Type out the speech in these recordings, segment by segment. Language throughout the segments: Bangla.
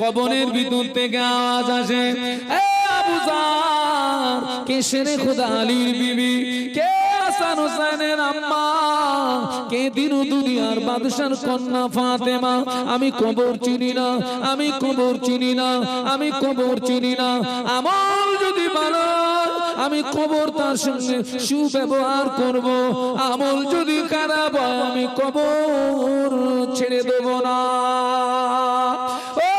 কবরের ভিতর থেকে আওয়াজ আসে, এ আবু জার, কে শেরে খোদা আলীর বিবি, কে হাসান হোসেনের আম্মা, কে দিন দুনিয়ার বাদশার কন্যা ফাতেমা? আমি কবর চিনি না, আমি কবর চিনি না, আমি কবর চিনি না। আমল যদি ভালো, আমি কবর তার সঙ্গে সুব্যবহার করব। আমল যদি খারাপ হয়, আমি কবর ছেড়ে দেব না। ও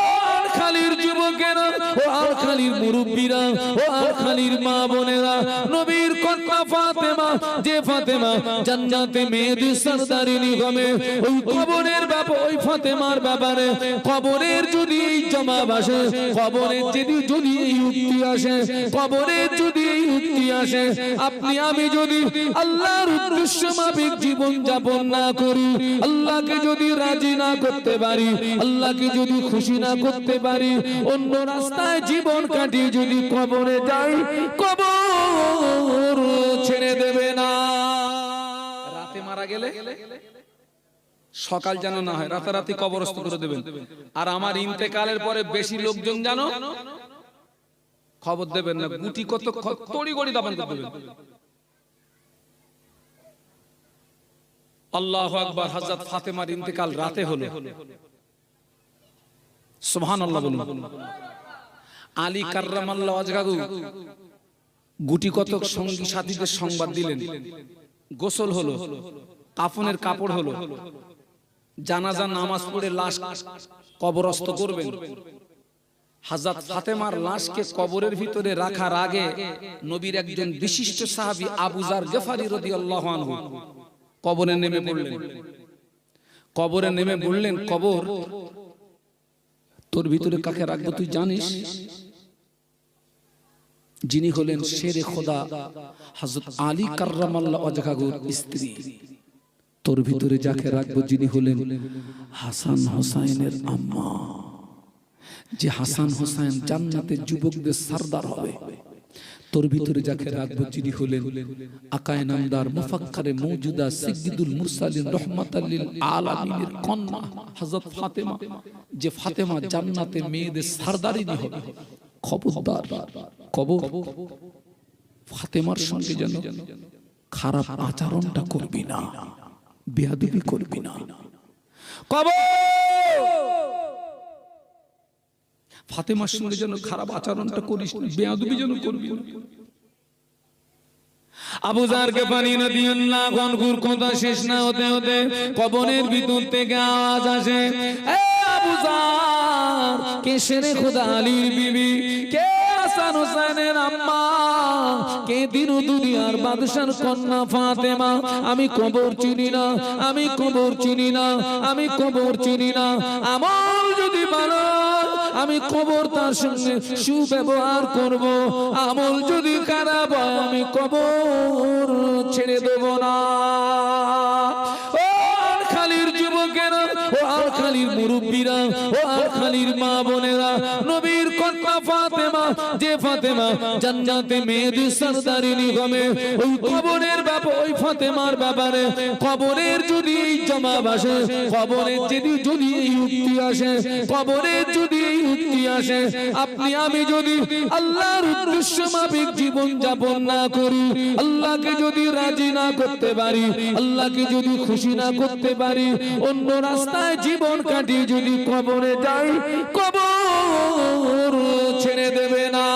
খালির যুবকেরা, ও আর খালির মুরব্বীরা, ও আর খালির মা বোনেরা, নবীর কন্যা ফাতেমা, যে ফাতেমা জান্নাতে মেয়েদের সরদারিনী হবে, ওই কবরের ব্যাপারে, ওই ফাতেমার ব্যাপারে কবরের যদি জবাব আসে, কবরের যদি উক্তি আসে, কবরের যদি উক্তি আসে, আপনি আমি যদি আল্লাহর উদ্দেশ্য মাফিক জীবন যাপন না করি, আল্লাহকে যদি রাজি না করতে পারি, আল্লাহকে যদি খুশি না করতে পারি, অন্য রাস্তায় জীবন কাটিয়ে যদি কবরে যাই, কবর ছেড়ে দেবে না। রাতে মারা গেলে সকাল যেন না হয়, রাতারাতি কবরস্থ করে দেবেন। আর আমার ইন্তেকালের পরে বেশি লোকজন যেন খবর দেবেন না, গুটি কত তড়িঘড়ি দাফন করে দেবেন। আল্লাহু আকবার। হযরত ফাতেমার ইন্তেকাল রাতে হলো, সুবহানাল্লাহ বলুন। আলী কাররামাল্লাহু ওয়াজহাহু গুটি কতক সঙ্গী সাথীদের সংবাদ দিলেন, গোসল হলো, কাফনের কাপড় হলো, জানাজা নামাজ পড়ে লাশ কবরস্থ করবেন। হযরত ফাতেমার লাশকে কবরের ভিতরে রাখার আগে নবীর একজন বিশিষ্ট সাহাবী আবু যার গফারি রাদিয়াল্লাহু আনহু কবরে নেমে পড়লেন। কবরে নেমে বললেন, কবর, তোর ভিতরে কাকে রাখবো তুই জানিস? যিনি হলেন শেরে খোদা হযরত আলী কাররামাল্লাহু ওয়াজহাহুর স্ত্রী। তোর ভিতরে যাকে রাখবো যিনি হলেন হাসান হোসেনের আম্মা, যে হাসান হোসেন জান্নাতের যুবকদের সরদার হবে। তোর ভিতরে যাকে রাখবো যিনি হলেন আকায়ে নামদার মুফাক্কারে মওজুদা সাইয়্যিদুল মুরসালিন রাহমাতাল লিল আলামিনের কন্যা হযরত ফাতেমা, যে ফাতেমা জান্নাতে মেয়েদের সরদারিনী হবে। খবরদার, কবর ফাতেমার সঙ্গে যেন খারাপ আচরণটা করবি না, বেয়াদবি করবি না। কবর ফাতেমার সঙ্গে যেন খারাপ আচরণটা করিস না, বেয়াদবি যেন করবি না। আবু যার গফারি রাদিয়াল্লাহু আনহুর কথা শেষ না হতে হতে কবরের ভিতর থেকে আওয়াজ আসে, এ আবু যার, কে শেরে খোদা আলীর বিবি, কে হাসান হোসেনের আম্মা, কে দিন দুনিয়ার বাদশার কন্যা ফাতেমা? আমি কবর চিনি না, আমি কবর চিনি না, আমি কবর চিনি না। আমল যদি ভালো, আমি কবর তার সঙ্গে সুব্যবহার করব। আমল যদি খারাপ হয়, আমি কবর ছেড়ে দেব না। ও আর খালির যুবকেরা, ও আর খালির মুরব্বীরা, ও আর খালির মা বোনেরা, নবীর কন্যা ফাতেমা, যে ফাতেমা জান্নাতে মেয়েদের সরদারিনী হবে, ওই কবরের ব্যাপারে, ওই ফাতেমার ব্যাপারে কবরের যদি জবাব আসে, কবরের যদি উক্তি আসে, কবরের যদি উক্তি আসে, আপনি আমি যদি আল্লাহর উদ্দেশ্য মাফিক জীবন যাপন না করি, আল্লাহকে যদি রাজি না করতে পারি, আল্লাহকে যদি খুশি না করতে পারি, অন্য রাস্তায় জীবন কাটিয়ে যদি কবরে যাই, কবর ছেড়ে দেবে না।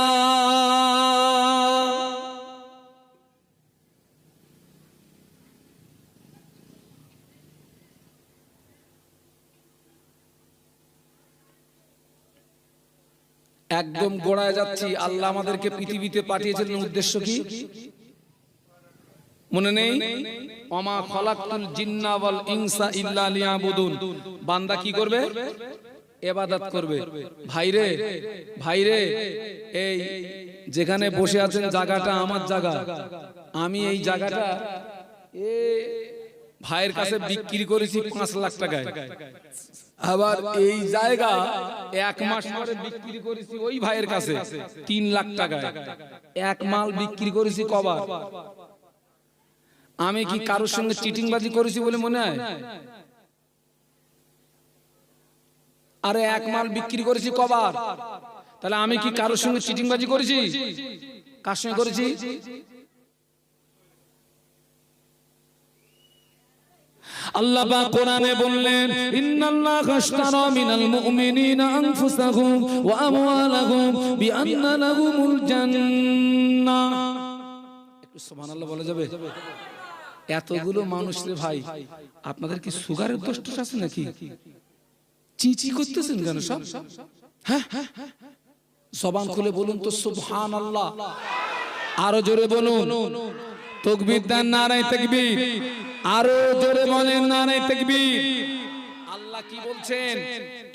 একদম গোড়ায় যাচ্ছি। আল্লাহ আমাদেরকে পৃথিবীতে পাঠিয়েছিলেন উদ্দেশ্য কি মনে নেই? ওমা খালাকতুল জিন্না ওয়াল ইনসা ইল্লা লিয়াবুদুন। বান্দা কি করবে? ইবাদত করবে। ভাইরে, ভাইরে, এই যেখানে বসে আছেন জায়গাটা আমার জায়গা, আমি এই জায়গাটা ভাইয়ের কাছে বিক্রি করেছি 5 লাখ টাকায়। আবার এই জায়গা 1 মাস পরে বিক্রি করেছি ওই ভাইয়ের কাছে 3 লাখ টাকায়। এক মাল বিক্রি করেছি কবার? আমি কি কারোর সঙ্গে চিটিংবাজি করেছি বলে মনে হয়? আরে এক মাল বিক্রি করেছি কবার? তাহলে আমি কি কারোর সঙ্গে চিটিংবাজি করেছি? কার সঙ্গে করেছি? আল্লাহ পাক কোরআনে বললেন, ইন্নাল্লাহা আশতারা মিনাল মুমিনিনা আনফুসাহুম ওয়া আমওয়ালাহুম বিআন্না লাহুমুল জান্নাহ। একটু সুবহানাল্লাহ বলা যাবে? এতগুলো মানুষ রে ভাই, আপনাদের কি সুগারের দোষ আছে নাকি? চিচি করতেছেন কেন সব? হ্যাঁ, জবান খুলে বলুন তো সুবহানাল্লাহ। আরো জোরে বলুন। তাকবীর দেন, নারায়ে তাকবীর। আরো জোরে বলেন, নারায়ে তাকবীর। আল্লাহ কি বলছেন?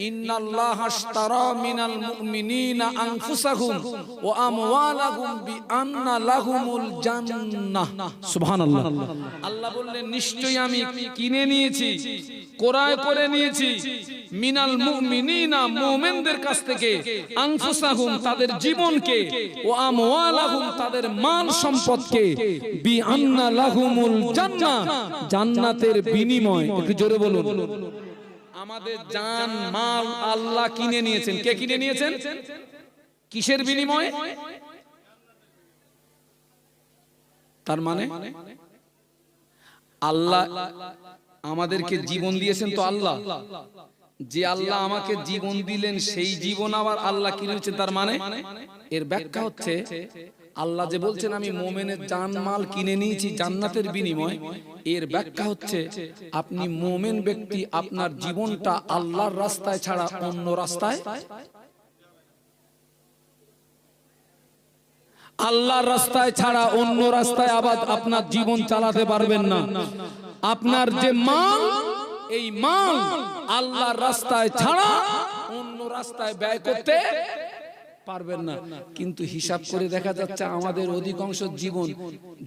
ইন্নাল্লাহা আশতারা মিনাল মুমিনিনা আনফুসাহুম ওয়া আমওয়ালাহুম বিআন্না লাহুমুল জান্নাহ। সুবহানাল্লাহ। আল্লাহ বললেন, নিশ্চয়ই আমি কিনে নিয়েছি, ক্রয় করে নিয়েছি, মিনাল মুমিনিনা মুমিনদের কাছ থেকে, আনফুসাহুম তাদের জীবনকে, ওয়া আমওয়ালাহুম তাদের মাল সম্পদকে, বিআন্না লাহুমুল জান্নাহ জান্নাতের বিনিময়। একটু জোরে বলুন। আমাদের জান মাল আল্লাহ কিনে নিয়েছেন। কে কিনে নিয়েছেন? কিসের বিনিময়ে? তার মানে আল্লাহ আমাদেরকে জীবন দিয়েছেন তো আল্লাহ, যে আল্লাহ আমাকে জীবন দিলেন সেই জীবন আবার আল্লাহ কিনে নিয়েছেন। তার মানে এর ব্যাখ্যা হচ্ছে, আল্লাহ যে বলছেন আমি মুমিনের জান মাল কিনে নিয়েছি জান্নাতের বিনিময়, এর ব্যাখ্যা হচ্ছে আপনি মুমিন ব্যক্তি আপনার জীবনটা আল্লাহর রাস্তায় ছাড়া অন্য রাস্তায়, আল্লাহর রাস্তায় ছাড়া অন্য রাস্তায় আবার আপনার জীবন চালাতে পারবেন না। আপনার যে মাল, এই মাল আল্লাহর রাস্তায় ছাড়া অন্য রাস্তায় ব্যয় করতে পারবেন না। কিন্তু হিসাব করে দেখা যাচ্ছে আমাদের অধিকাংশ জীবন,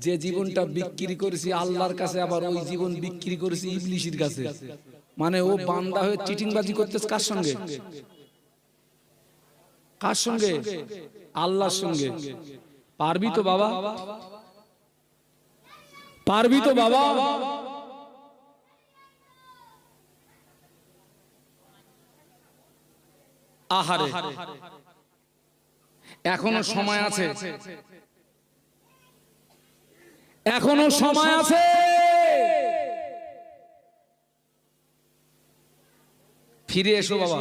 যে জীবনটা বিক্রি করেছি আল্লাহর কাছে, আবার ওই জীবন বিক্রি করেছি ইবলিসের কাছে। মানে ও বান্দা হয়ে চিটিংবাজি করতেছে কার সঙ্গে? কার সঙ্গে? আল্লাহর সঙ্গে। পারবি তো বাবা? পারবি তো বাবা? আহারে, এখনো সময় আছে, এখনো সময় আছে। ফিরে এসো বাবা।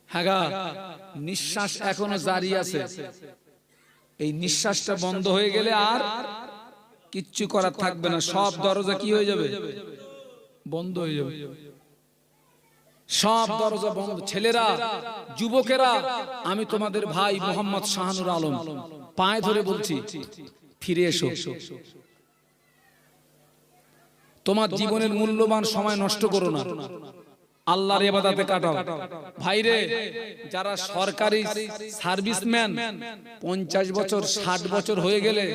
হ্যাঁ, নিঃশ্বাস এখনো জারি আছে। এই নিঃশ্বাসটা বন্ধ হয়ে গেলে আর কিচ্ছু করার থাকবে না। সব দরজা কি হয়ে যাবে? বন্ধ হয়ে যাবে। সব দরজা বন্ধ। ছেলেরা, যুবকেরা, আমি তোমাদের ভাই মোহাম্মদ শাহানুর আলম পায়ে ধরে বলছি, ফিরে এসো। তোমার জীবনের মূল্যবান সময় নষ্ট করো না, আল্লাহর ইবাদতে কাটাও। ভাইরে, যারা সরকারি সার্ভিসম্যান 50 বছর 60 বছর হয়ে গেলে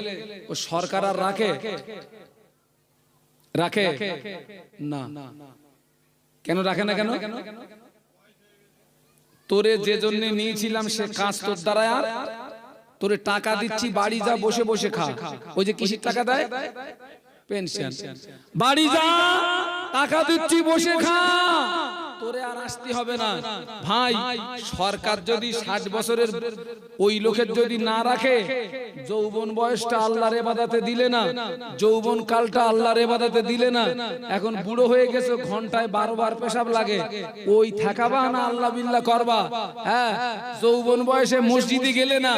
ও সরকার আর রাখে? রাখে না। কেন রাখে না? কেন? তোরে যে জন্য নিয়েছিলাম সে কাজ তোর দ্বারা, আর তোরে টাকা দিচ্ছি বাড়ি যা বসে বসে খা। ওই যে কিসের টাকা দেয়? পেনশন। বাড়ি যা, টাকা দিচ্ছি বসে খা, তোরে আর আসতে হবে না। ভাই, সরকার যদি 60 বছরের ওই লোকের যদি না রাখে, যৌবন বয়সটা আল্লাহর ইবাদতে দিলে না, যৌবন কালটা আল্লাহর ইবাদতে দিলে না, এখন বুড়ো হয়ে গেছে, ঘন্টায় 12 বার পেশাব লাগে, ওই থাকাবা না আল্লাহ বিল্লাহ করবা? হ্যাঁ, যৌবন বয়সে মসজিদে গেলে না,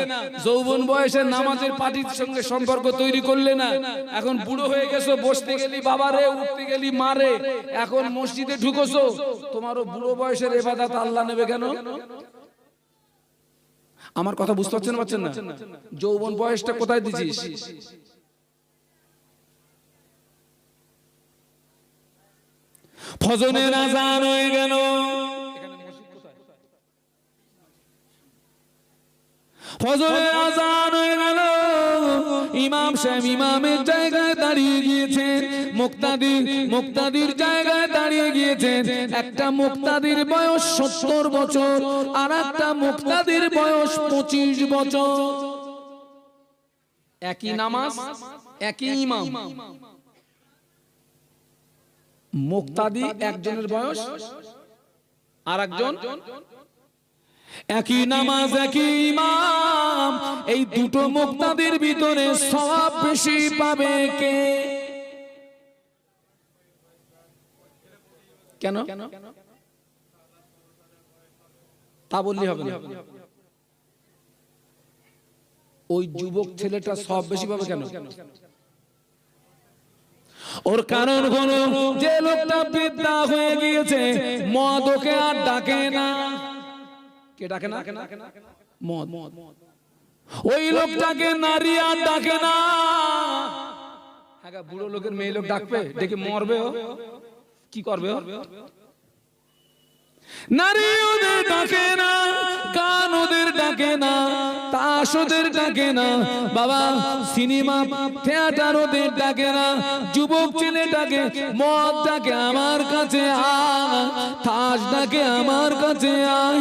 যৌবন বয়সে নামাজের পার্টির সঙ্গে সম্পর্ক তৈরি করলে না, এখন বুড়ো হয়ে গেছো, বসতে গেলি বাবারে, উঠতে গেলি মারে, এখন মসজিদে ঢুকোছো, তোমারও বুড়ো বয়সের ইবাদত আল্লাহ নেবে কেন? আমার কথা বুঝতে পারছেন না? যৌবন বয়সটা কোথায় দিছিস? ফজরের আযান হয়ে গেল, ফজরের আযান হয়ে গেল, ইমাম সাহেব ইমামের জায়গায় দাঁড়িয়ে গিয়েছেন, মুক্তাদির জায়গায় দাঁড়িয়ে গিয়েছেন। একটা মুক্তাদির বয়স 70 বছর, আর একটা মুক্তাদির বয়স 25 বছর। একই নামাজ, একই ইমাম। মুক্তাদি একজনের বয়স আর একজন একই নামাজ একই ইমাম, এই দুটো মুক্তাদির ভিতরে সওয়াব বেশি পাবে কে? কেন তা বললি হবে না? ওই যুবক ছেলেটা সওয়াব বেশি পাবে কেন? ওর কারণ হলো যে লোকটা বিদ্যা হয়ে গিয়েছে, মদ ওকে আর ডাকে না। কে ডাকে না? মদ। ওই লোকটাকে নারী আর ডাকে না। বুড়ো লোকের মেয়ে লোক ডাকবে, ডেকে মরবে, ও কি করবে? নারী ওদের ডাকে না, গান ওদের ডাকে না, তাস ওদের ডাকে না, বাবা সিনেমা থিয়েটার ওদের ডাকে না। যুবক ছেলে ডাকে, মদ ডাকে আমার কাছে আয়, তাস ডাকে আমার কাছে আয়,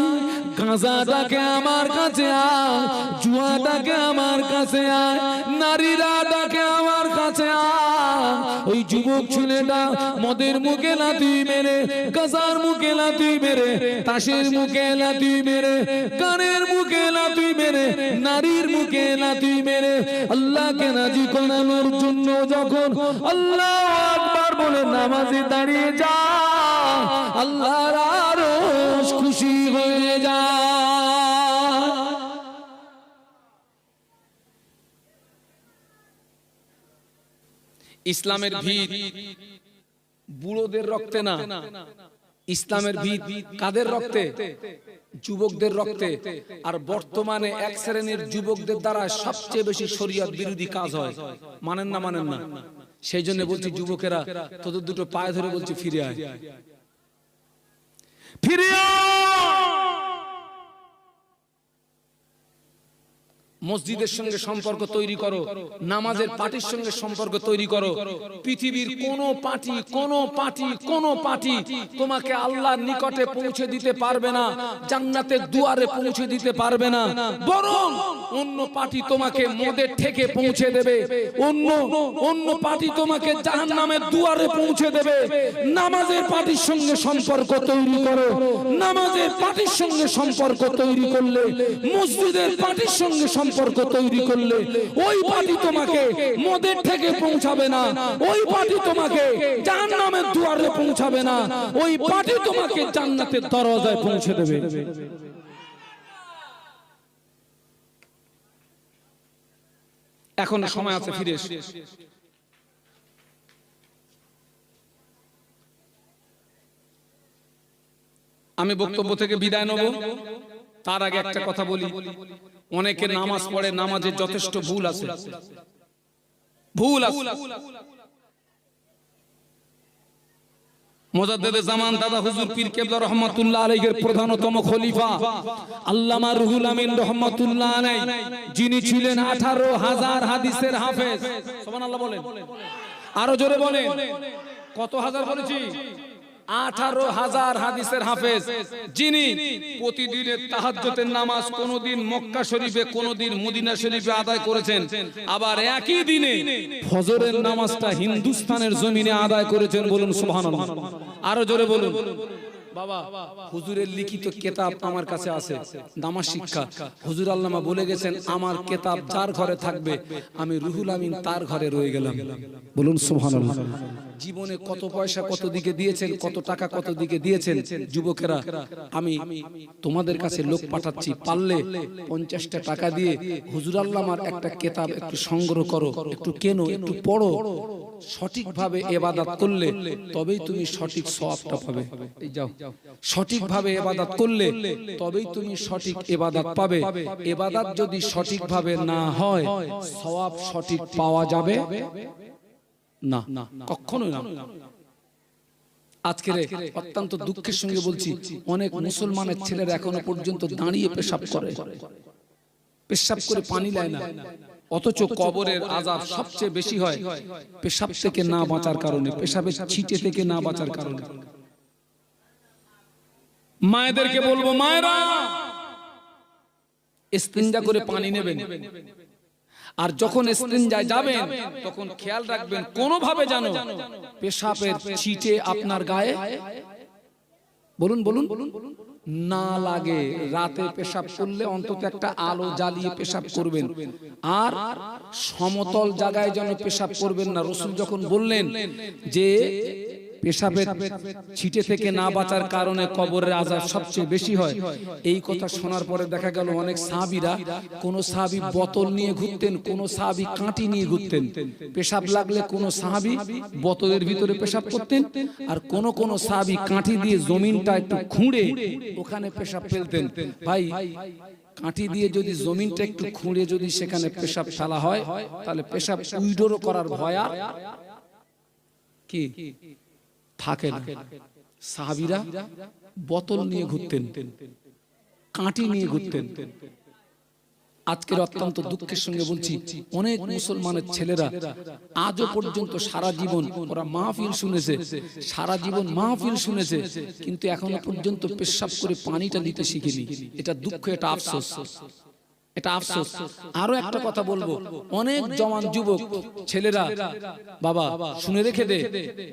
গাঁজা ডাকে আমার কাছে আয়, জুয়া ডাকে আমার কাছে আয়, নারীরা ডাকে আমার কাছে আয়। ওই যুবক ছেলেটা মদের মুখে লাথি মেরে, গাঁজার মুখে লাথি মেরে, তাসের মুখে লাথি মেরে, গানের মুখে লাথি মেরে, নারীর মুখে লাথি মেরে আল্লাহকে রাজি করানোর জন্য যখন আল্লাহু আকবার বলে নামাজে দাঁড়িয়ে যা, আল্লাহর আরশ খুশি হয়ে যায়। ইসলামের ভিত বুড়োদের রক্তে না, ইসলামের ভিত কাদের রক্তে? যুবকদের রক্তে। আর বর্তমানে এক শ্রেণীর যুবকদের দ্বারা সবচেয়ে বেশি শরীয়ত বিরোধী কাজ হয়। মানেন না? মানেন না? সেই জন্য বলছি যুবকেরা, তোদের দুটো পায়ে ধরে বলছি ফিরে আয়, ফিরে আয়। মসজিদের সঙ্গে সম্পর্ক তৈরি করো, নামাজের পার্টির সঙ্গে সম্পর্ক তৈরি করো। পৃথিবীর কোন পার্টি তোমাকে আল্লাহর নিকটে পৌঁছে দিতে পারবে না, জান্নাতের দুয়ারে পৌঁছে দিতে পারবে না। বরং অন্য পার্টি তোমাকে মদের ঠেকে পৌঁছে দেবে, অন্য পার্টি তোমাকে জাহান্নামের দুয়ারে পৌঁছে দেবে। নামাজের পার্টির সঙ্গে সম্পর্ক তৈরি করো, নামাজের পার্টির সঙ্গে সম্পর্ক তৈরি করলে, মসজিদের পার্টির সঙ্গে সম্পর্ক তৈরি করলে, ওই পার্টি তোমাকে মদের থেকে পৌঁছাবে না, ওই পার্টি তোমাকে জাহান্নামের দুয়ারে পৌঁছাবে না, ওই পার্টি তোমাকে জান্নাতের দরজায় পৌঁছে দেবে। এখন সময় আছে, ফিরে এসো। আমি বক্তব্য থেকে বিদায় নেব, তার আগে একটা কথা বলি। অনেকে নামাজ পড়ে, নামাজের যথেষ্ট ভুল আছে। মুজাদ্দিদে জামান দাদা হুজুর পীর কেবলা রাহমাতুল্লাহ আলাইহির প্রধানতম খলিফা আল্লামা রুহুল আমিন রাহমাতুল্লাহ আলাইহি, যিনি ছিলেন 18,000 হাদিসের হাফেজ। সুবহানাল্লাহ বলেন, আরো জোরে বলেন। কত হাজার বলেছি? 18,000 হাদিসের হাফেজ, যিনি প্রতিদিনের তাহাজ্জুদের নামাজ কোনদিন মক্কা শরীফে, কোনদিন মদিনা শরীফে আদায় করেছেন। আবার একই দিনে ফজরের নামাজটা হিন্দুস্তানের জমিনে আদায় করেছেন। বলুন সুবহানাল্লাহ। আরো জোরে বলুন। বাবা, হুজুরের লিখিত কিতাব আমার কাছে আছে, নামাজ শিক্ষা। হুজুর আল্লামা বলে গেছেন, আমার কিতাব যার ঘরে থাকবে, আমি রুহুল আমিন তার ঘরে রয়ে গেলাম। বলুন সুবহানাল্লাহ। জীবনে কত পয়সা কত দিকে দিয়েছেন, কত টাকা কত দিকে দিয়েছেন। যুবকেরা, আমি তোমাদের কাছে লোক পাঠাচ্ছি, পারলে 50টা টাকা দিয়ে হুজুর আল্লামার একটা কিতাব একটু সংগ্রহ করো, একটু কেনো, একটু পড়ো। সঠিকভাবে ইবাদত করলে তবেই তুমি সঠিক সওয়াবটা পাবে। এই যাও, সঠিকভাবে ইবাদত করলে তবেই তুমি সঠিক ইবাদত পাবে। ইবাদত যদি সঠিকভাবে না হয়, সওয়াব সঠিক পাওয়া যাবে না, কখনোই না। আজকে অত্যন্ত দুঃখের সঙ্গে বলছি, অনেক মুসলমানের ছেলেরা এখনো পর্যন্ত দাঁড়িয়ে পেশাব করে, পেশাব করে পানি নেয় না। অথচ কবরের আযাব সবচেয়ে বেশি হয় পেশাব থেকে না বাঁচার কারণে, পেশাবের ছিটে থেকে না বাঁচার কারণে। মায়েদেরকে বলবো, মায়েরা ইস্তিনজা করে পানি নেবেন, আর যখন ইস্তিনজায় যাবেন তখন খেয়াল রাখবেন কোনোভাবে যেন পেশাবের ছিটে আপনার গায়ে বলুন বলুন না লাগে। রাতে পেশাব করলে অন্তত একটা আলো জ্বালিয়ে পেশাব করবেন, আর সমতল জায়গায় যেন পেশাব করবেন না। রাসূল যখন বললেন যে পেশাবের ছিটে থেকে না বাঁচার কারণে কবরের আযাব সবচেয়ে বেশি হয়, এই কথা শোনার পরে দেখা গেল অনেক সাহাবীরা, কোন সাহাবী বোতল নিয়ে ঘুরতেন, কোন সাহাবী কাঁটি নিয়ে ঘুরতেন। পেশাব লাগলে কোন সাহাবী বোতলের ভিতরে পেশাব করতেন, আর কোন সাহাবী কাঁটি দিয়ে জমিনটা একটু খুঁড়ে ওখানে পেশাব ফেলতেন। ভাই, কাঁটি দিয়ে যদি জমিনটা একটু খুঁড়ে যদি সেখানে পেশাব ফেলা হয়, তাহলে পেশাব উইডোরও করার ভয় আর কি থাকে না। সাহাবীরা বোতল নিয়ে ঘুরতেন, কাঁটি নিয়ে ঘুরতেন। আজকের অত্যন্ত দুঃখের সঙ্গে বলছি, অনেক মুসলমানের ছেলেরা আজও পর্যন্ত সারা জীবন ওরা মাহফিল শুনেছে, সারা জীবন মাহফিল শুনেছে, কিন্তু এখনো পর্যন্ত পেশাব করে পানিটা নিতে শিখেনি। এটা দুঃখ, এটা আফসোস, এটা আফসোস। আরো একটা কথা বলবো, অনেক জওয়ান যুবক ছেলেরা, বাবা শুনে রেখে দে,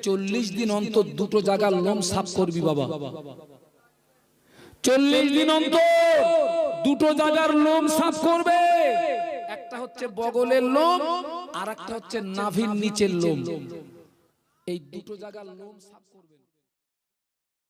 40 দিন অন্তর দুটো জায়গার লোম সাফ করবি বাবা। 40 দিন অন্তর দুটো জায়গার লোম সাফ করবে। একটা হচ্ছে বগলের লোম, আর একটা হচ্ছে নাভির নিচের লোম। এই দুটো জায়গার লোম সাফ করবেন।